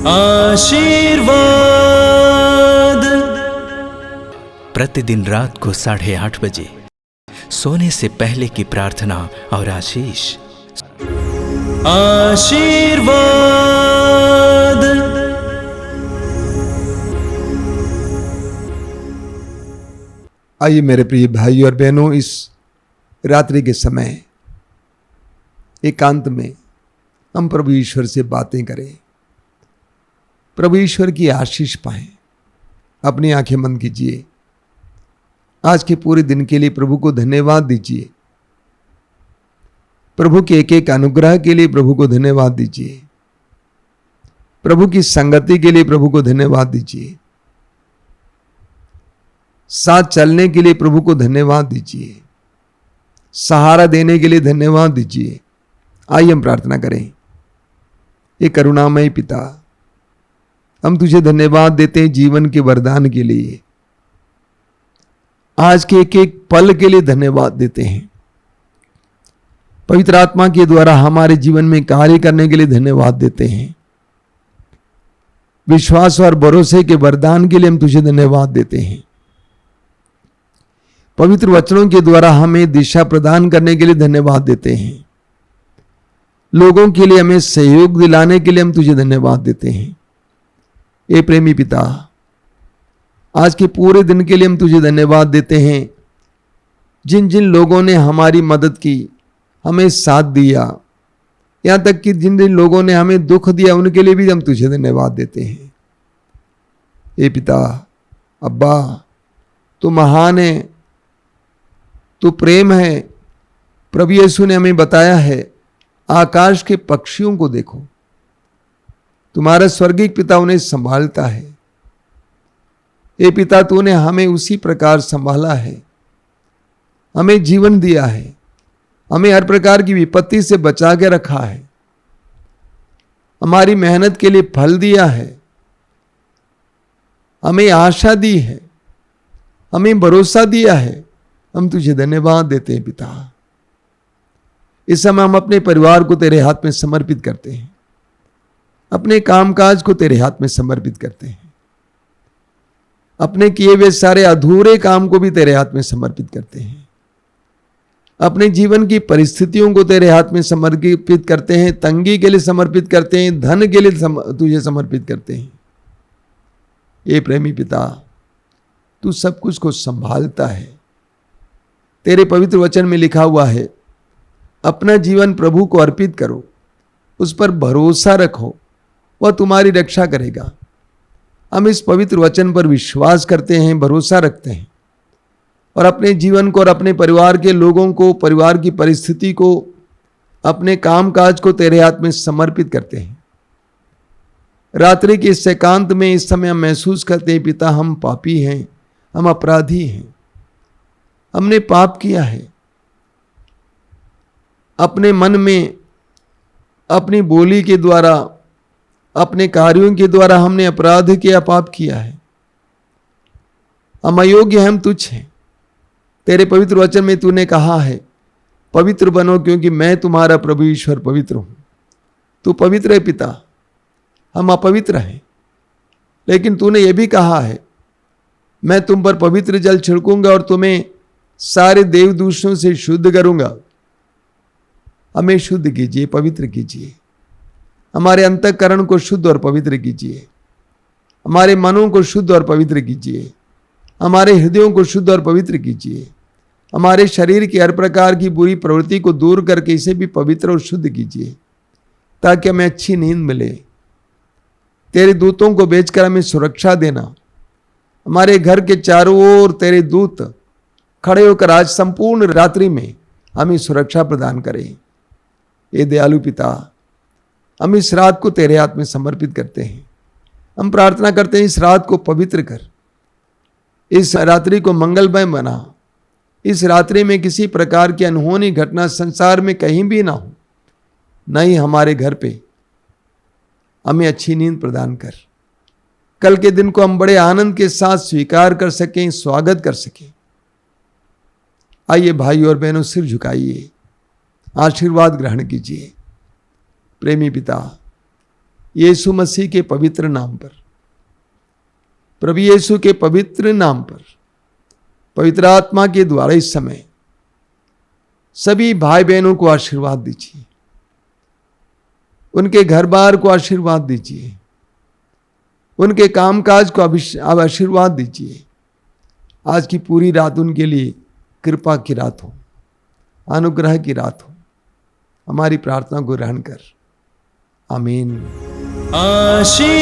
आशीर्वाद। प्रतिदिन रात को 8:30 बजे सोने से पहले की प्रार्थना और आशीष। आशीर्वाद। आइए मेरे प्रिय भाई और बहनों, इस रात्रि के समय एकांत में हम प्रभु ईश्वर से बातें करें, प्रभु ईश्वर की आशीष पाएं। अपनी आंखें बंद कीजिए। आज के पूरे दिन के लिए प्रभु को धन्यवाद दीजिए। प्रभु के एक एक अनुग्रह के लिए प्रभु को धन्यवाद दीजिए। प्रभु की संगति के लिए प्रभु को धन्यवाद दीजिए। साथ चलने के लिए प्रभु को धन्यवाद दीजिए। सहारा देने के लिए धन्यवाद दीजिए। आइए हम प्रार्थना करें। ये करुणामय पिता, हम तुझे धन्यवाद देते हैं जीवन के वरदान के लिए। आज के एक एक पल के लिए धन्यवाद देते हैं। पवित्र आत्मा के द्वारा हमारे जीवन में कार्य करने के लिए धन्यवाद देते हैं। विश्वास और भरोसे के वरदान के लिए हम तुझे धन्यवाद देते हैं। पवित्र वचनों के द्वारा हमें दिशा प्रदान करने के लिए धन्यवाद देते हैं। लोगों के लिए हमें सहयोग दिलाने के लिए हम तुझे धन्यवाद देते हैं। ए प्रेमी पिता, आज के पूरे दिन के लिए हम तुझे धन्यवाद देते हैं। जिन जिन लोगों ने हमारी मदद की, हमें साथ दिया, यहां तक कि जिन जिन लोगों ने हमें दुख दिया, उनके लिए भी हम तुझे धन्यवाद देते हैं। ए पिता, अब्बा, तू महान है, तू प्रेम है। प्रभु यीशु ने हमें बताया है, आकाश के पक्षियों को देखो, तुम्हारा स्वर्गीय पिता उन्हें संभालता है। ये पिता, तूने हमें उसी प्रकार संभाला है, हमें जीवन दिया है, हमें हर प्रकार की विपत्ति से बचा के रखा है, हमारी मेहनत के लिए फल दिया है, हमें आशा दी है, हमें भरोसा दिया है। हम तुझे धन्यवाद देते हैं पिता। इस समय हम अपने परिवार को तेरे हाथ में समर्पित करते हैं, अपने कामकाज को तेरे हाथ में समर्पित करते हैं, अपने किए हुए सारे अधूरे काम को भी तेरे हाथ में समर्पित करते हैं, अपने जीवन की परिस्थितियों को तेरे हाथ में समर्पित करते हैं, तंगी के लिए समर्पित करते हैं, धन के लिए तुझे समर्पित करते हैं। ये प्रेमी पिता, तू सब कुछ को संभालता है। तेरे पवित्र वचन में लिखा हुआ है, अपना जीवन प्रभु को अर्पित करो, उस पर भरोसा रखो, वह तुम्हारी रक्षा करेगा। हम इस पवित्र वचन पर विश्वास करते हैं, भरोसा रखते हैं और अपने जीवन को और अपने परिवार के लोगों को, परिवार की परिस्थिति को, अपने कामकाज को तेरे हाथ में समर्पित करते हैं। रात्रि के इस एकांत में इस समय हम महसूस करते हैं, पिता, हम पापी हैं, हम अपराधी हैं, हमने पाप किया है। अपने मन में, अपनी बोली के द्वारा, अपने कार्यों के द्वारा हमने अपराध किया, पाप किया है। हम अयोग्य हैं, हम तुच्छ हैं। तेरे पवित्र वचन में तूने कहा है, पवित्र बनो क्योंकि मैं तुम्हारा प्रभु ईश्वर पवित्र हूं। तू पवित्र है पिता, हम अपवित्र हैं, लेकिन तूने यह भी कहा है, मैं तुम पर पवित्र जल छिड़कूंगा और तुम्हें सारे देवदूषणों से शुद्ध करूंगा। हमें शुद्ध कीजिए, पवित्र कीजिए। हमारे अंतःकरण को शुद्ध और पवित्र कीजिए। हमारे मनों को शुद्ध और पवित्र कीजिए। हमारे हृदयों को शुद्ध और पवित्र कीजिए। हमारे शरीर की हर प्रकार की बुरी प्रवृत्ति को दूर करके इसे भी पवित्र और शुद्ध कीजिए, ताकि हमें अच्छी नींद मिले। तेरे दूतों को भेजकर हमें सुरक्षा देना। हमारे घर के चारों ओर तेरे दूत खड़े होकर आज संपूर्ण रात्रि में हमें सुरक्षा प्रदान करें। ये दयालु पिता, हम इस रात को तेरे हाथ में समर्पित करते हैं। हम प्रार्थना करते हैं, इस रात को पवित्र कर, इस रात्रि को मंगलमय बना। इस रात्रि में किसी प्रकार की अनहोनी घटना संसार में कहीं भी ना हो, न ही हमारे घर पे। हमें अच्छी नींद प्रदान कर। कल के दिन को हम बड़े आनंद के साथ स्वीकार कर सकें, स्वागत कर सकें। आइए भाई और बहनों, सिर झुकाइए, आशीर्वाद ग्रहण कीजिए। प्रेमी पिता, यीशु मसीह के पवित्र नाम पर, प्रभु यीशु के पवित्र नाम पर, पवित्र आत्मा के द्वारा इस समय सभी भाई बहनों को आशीर्वाद दीजिए, उनके घर बार को आशीर्वाद दीजिए, उनके कामकाज को आप आशीर्वाद दीजिए। आज की पूरी रात उनके लिए कृपा की रात हो, अनुग्रह की रात हो। हमारी प्रार्थना को ग्रहण कर। आमीन। आशीर्वाद